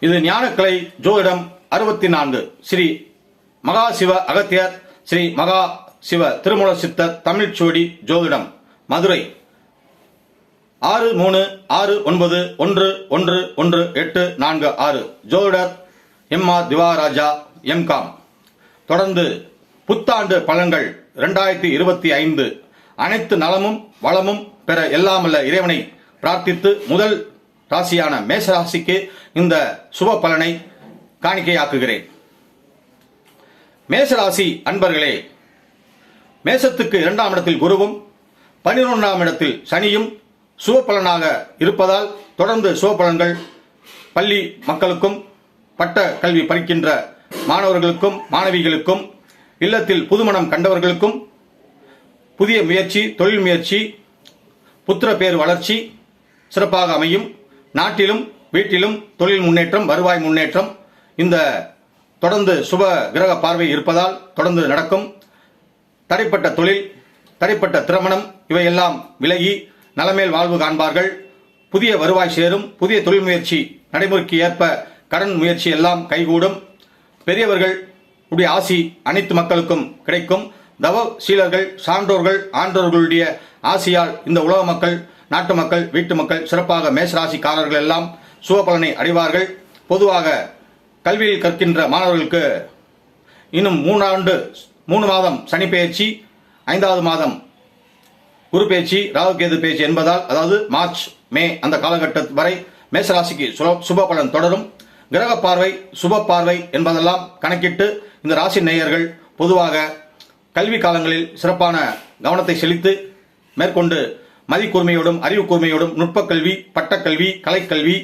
இது ஞானக்கலை ஜோதிடம் 64 ஸ்ரீ மகா சிவ அகத்தியர் ஸ்ரீ மகா சிவ திருமூல சித்தர் தமிழ்ச்சோடி ஜோதிடம் மதுரை 6369111846 ஜோதிடர் MR திவாராஜா MCom. தொடர்ந்து புத்தாண்டு பலன்கள் 2025 அனைத்து நலமும் வளமும் பெற எல்லாமல்ல இறைவனை பிரார்த்தித்து முதல் ராசியான மேஷ ராசிக்கு இந்த சுப பலனை காணிக்கையாக்குகிறேன். மேஷராசி அன்பர்களே, மேசத்துக்கு 2ஆம் இடத்தில் குருவும் 11ஆம் இடத்தில் சனியும் சுப பலனாக இருப்பதால் தொடர்ந்து சுப பலன்கள் பள்ளி மக்களுக்கும் பட்ட கல்வி படிக்கின்ற மாணவர்களுக்கும் மாணவிகளுக்கும் இல்லத்தில் புதுமணம் கண்டவர்களுக்கும் புதிய முயற்சி தொழில் முயற்சி புத்திர பேர் வளர்ச்சி சிறப்பாக அமையும். நாட்டிலும் வீட்டிலும் தொழில் முன்னேற்றம் வருவாய் முன்னேற்றம் இந்த தொடர்ந்து சுப கிரக பார்வை இருப்பதால் தொடர்ந்து நடக்கும். தடைப்பட்ட தொழில் தடைப்பட்ட திருமணம் இவையெல்லாம் விலகி நலமேல் வாழ்வு காண்பார்கள். புதிய வருவாய் சேரும். புதிய தொழில் முயற்சி நடைமுறைக்கு ஏற்ப கடன் முயற்சி எல்லாம் கைகூடும். பெரியவர்கள் உடைய ஆசி அனைத்து மக்களுக்கும் கிடைக்கும். தவ சீலர்கள் சான்றோர்கள் ஆன்றோர்களுடைய ஆசியால் இந்த உலக மக்கள் நாட்டு மக்கள் வீட்டு மக்கள் சிறப்பாக மேஷராசிக்காரர்கள் எல்லாம் சுபபலனை அடைவார்கள். பொதுவாக கல்வியில் கற்கின்ற மாணவர்களுக்கு இன்னும் 3 மாதம் சனி பெயர்ச்சி 5வது மாதம் குரு பேச்சு ராகுகேது பேச்சு என்பதால் அதாவது மார்ச் மே அந்த காலகட்டம் வரை மேஷராசிக்கு சுப பலன் தொடரும். கிரக பார்வை சுப பார்வை என்பதெல்லாம் கணக்கிட்டு இந்த ராசி நேயர்கள் பொதுவாக கல்வி காலங்களில் சிறப்பான கவனத்தை செலுத்தி மேற்கொண்டு மதி கூர்மையோடும் அறிவு கூர்மையோடும் நுட்ப கல்வி பட்டக்கல்வி கலைக்கல்வி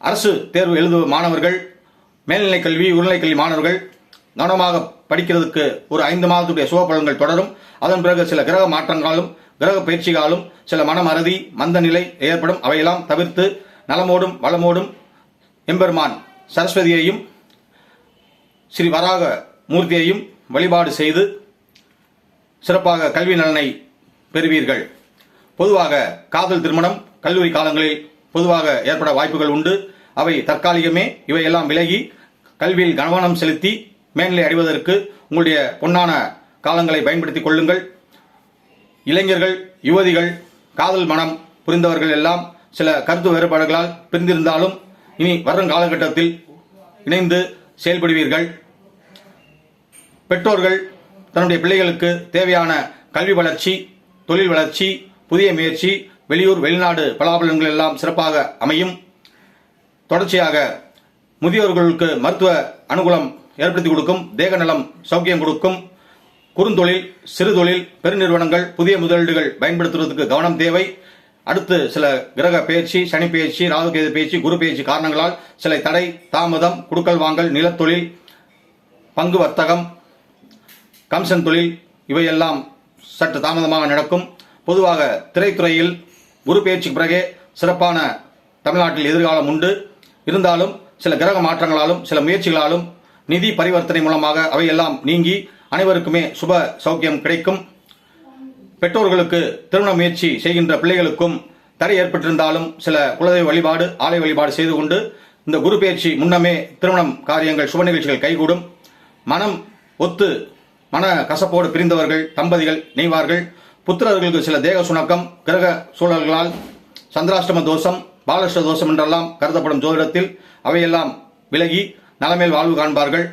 அரசு தேர்வு எழுதும் மாணவர்கள் மேல்நிலை கல்வி உயர்நிலை கல்வி மாணவர்கள் கவனமாக படிக்கிறதுக்கு ஒரு 5 மாதத்துடைய சுப பலன்கள் தொடரும். அதன் பிறகு சில கிரக மாற்றங்களும் கிரக பயிற்சிகாலும் சில மனமறதி மந்த நிலை ஏற்படும். அவையெல்லாம் தவிர்த்து நலமோடும் வளமோடும் எம்பெருமான் சரஸ்வதியையும் ஸ்ரீ வராக மூர்த்தியையும் வழிபாடு செய்து சிறப்பாக கல்வி நலனை பெறுவீர்கள். பொதுவாக காதல் திருமணம் கல்லூரி காலங்களில் பொதுவாக ஏற்பட வாய்ப்புகள் உண்டு. அவை தற்காலிகமே. இவையெல்லாம் விலகி கல்வியில் கவனம் செலுத்தி மேல்நிலை அடைவதற்கு உங்களுடைய பொன்னான காலங்களை பயன்படுத்திக் கொள்ளுங்கள். இளைஞர்கள் யுவதிகள் காதல் மனம் புரிந்தவர்கள் எல்லாம் சில கருத்து வேறுபாடுகளால் பிரிந்திருந்தாலும் இனி வரும் காலகட்டத்தில் இணைந்து செயல்படுவீர்கள். பெற்றோர்கள் தன்னுடைய பிள்ளைகளுக்கு தேவையான கல்வி வளர்ச்சி தொழில் வளர்ச்சி புதிய முயற்சி வெளியூர் வெளிநாடு பலாபலன்கள் எல்லாம் சிறப்பாக அமையும். தொடர்ச்சியாக முதியோர்களுக்கு மருத்துவ அனுகூலம் ஏற்படுத்தி கொடுக்கும். தேக நலம் சௌக்கியம் கொடுக்கும். குறுந்தொழில் சிறு தொழில் பெருநிறுவனங்கள் புதிய முதலீடுகள் பயன்படுத்துவதற்கு கவனம் தேவை. அடுத்து சில கிரக பயிற்சி சனி பயிற்சி ராகுகேது பயிற்சி குரு பயிற்சி காரணங்களால் சில தடை தாமதம் குடுக்கல் வாங்கல் நிலத்தொழில் பங்கு வர்த்தகம் கமிஷன் தொழில் இவையெல்லாம் சற்று தாமதமாக நடக்கும். பொதுவாக திரைத்துறையில் குரு பயிற்சிக்கு பிறகே சிறப்பான தமிழ்நாட்டில் எதிர்காலம் உண்டு. இருந்தாலும் சில கிரக மாற்றங்களாலும் சில முயற்சிகளாலும் நிதி பரிவர்த்தனை மூலமாக அவையெல்லாம் நீங்கி அனைவருக்குமே சுப சௌக்கியம் கிடைக்கும். பெற்றோர்களுக்கு திருமண முயற்சி செய்கின்ற பிள்ளைகளுக்கும் தடை ஏற்பட்டிருந்தாலும் சில குலதெய்வ வழிபாடு ஆலய வழிபாடு செய்து கொண்டு இந்த குரு பயிற்சி முன்னமே திருமணம் காரியங்கள் சுப நிகழ்ச்சிகள் கைகூடும். மனம் ஒத்து மன கசப்போடு பிரிந்தவர்கள் தம்பதிகள் நெய்வார்கள். புத்திரர்களுக்கு சில தேக சுணக்கம் கிரக சூழல்களால் சந்திராஷ்டம தோஷம் பாலஷ்ட தோஷம் என்றெல்லாம் கருதப்படும் ஜோதிடத்தில் அவையெல்லாம் விலகி நலமேல் வாழ்வு காண்பார்கள்.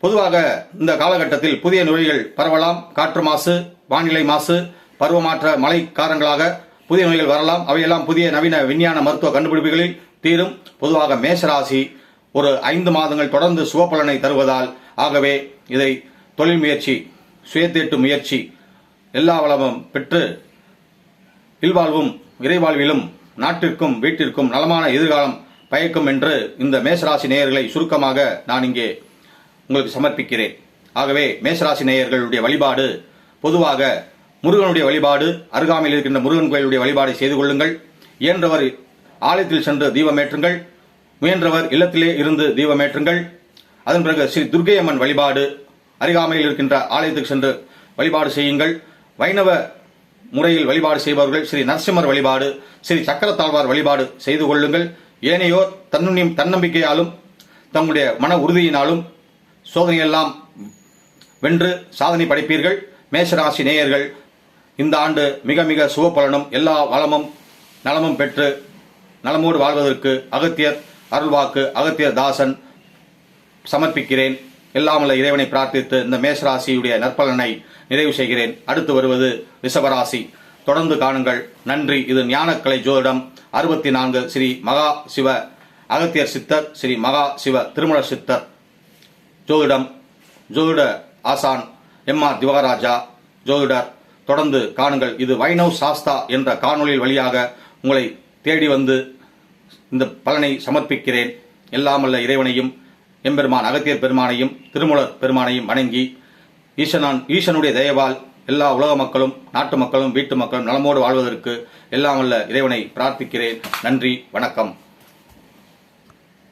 பொதுவாக இந்த காலகட்டத்தில் புதிய நோய்கள் பரவலாம். காற்று மாசு வானிலை மாசு பருவமாற்ற மழை காரணங்களாக புதிய நோய்கள் வரலாம். அவையெல்லாம் புதிய நவீன விஞ்ஞான மருத்துவ கண்டுபிடிப்புகளில் தீரும். பொதுவாக மேஷராசி ஒரு 5 மாதங்கள் தொடர்ந்து சுபபலனை தருவதால் ஆகவே இதை தொழில் முயற்சி சுயத்தேட்டு முயற்சி எல்லா வளமும் பெற்று இல்வாழ்வும் இறைவாழ்விலும் நாட்டிற்கும் வீட்டிற்கும் நலமான எதிர்காலம் பயக்கும் என்று இந்த மேஷராசி நேயர்களை சுருக்கமாக நான் இங்கே உங்களுக்கு சமர்ப்பிக்கிறேன். ஆகவே மேஷராசி நேயர்களுடைய வழிபாடு பொதுவாக முருகனுடைய வழிபாடு அருகாமையில் இருக்கின்ற முருகன் கோயிலுடைய வழிபாடை செய்து கொள்ளுங்கள். இயன்றவர் ஆலயத்தில் சென்று தீபமேற்றுங்கள். முயன்றவர் இல்லத்திலே இருந்து தீபமேற்றுங்கள். அதன் பிறகு ஸ்ரீ துர்க்கையம்மன் வழிபாடு அருகாமையில் இருக்கின்ற ஆலயத்துக்கு சென்று வழிபாடு செய்யுங்கள். வைணவ முறையில் வழிபாடு செய்பவர்கள் ஸ்ரீ நரசிம்மர் வழிபாடு ஸ்ரீ சக்கரத்தாழ்வார் வழிபாடு செய்து கொள்ளுங்கள். ஏனையோர் தன்னம்பிக்கையாலும் தங்களுடைய மன உறுதியினாலும் சோதனையெல்லாம் வென்று சாதனை படைப்பீர்கள். மேஷராசி நேயர்கள் இந்த ஆண்டு மிக மிக சுபபலனும் எல்லா வளமும் நலமும் பெற்று நலமோடு வாழ்வதற்கு அகத்தியர் அருள்வாக்கு அகத்தியர் தாசன் சமர்ப்பிக்கிறேன். எல்லாமல்ல இறைவனை பிரார்த்தித்து இந்த மேஷராசியுடைய நற்பலனை நிறைவு செய்கிறேன். அடுத்து வருவது ரிஷபராசி. தொடர்ந்து காணுங்கள். நன்றி. இது ஞானக்கலை ஜோதிடம் 64 ஸ்ரீ மகா சிவ அகத்தியர் சித்தர், ஸ்ரீ மகா சிவ திருமல சித்தர் ஜோதிடம், ஜோதிட ஆசான் MR திவாகராஜா ஜோதிடர். தொடர்ந்து காணுங்கள். இது வைணவ் சாஸ்தா என்ற காணொலியில் வழியாக உங்களை தேடி வந்து இந்த பலனை சமர்ப்பிக்கிறேன். எல்லாமல்ல இறைவனையும் எம்பெருமான் அகத்தியர் பெருமானையும் திருமூலர் பெருமானையும் வணங்கி ஈசனுடைய தயவால் எல்லா உலக மக்களும் நாட்டு மக்களும் வீட்டு மக்களும் நலமோடு வாழ்வதற்கு எல்லாமல்ல இறைவனை பிரார்த்திக்கிறேன். நன்றி, வணக்கம்.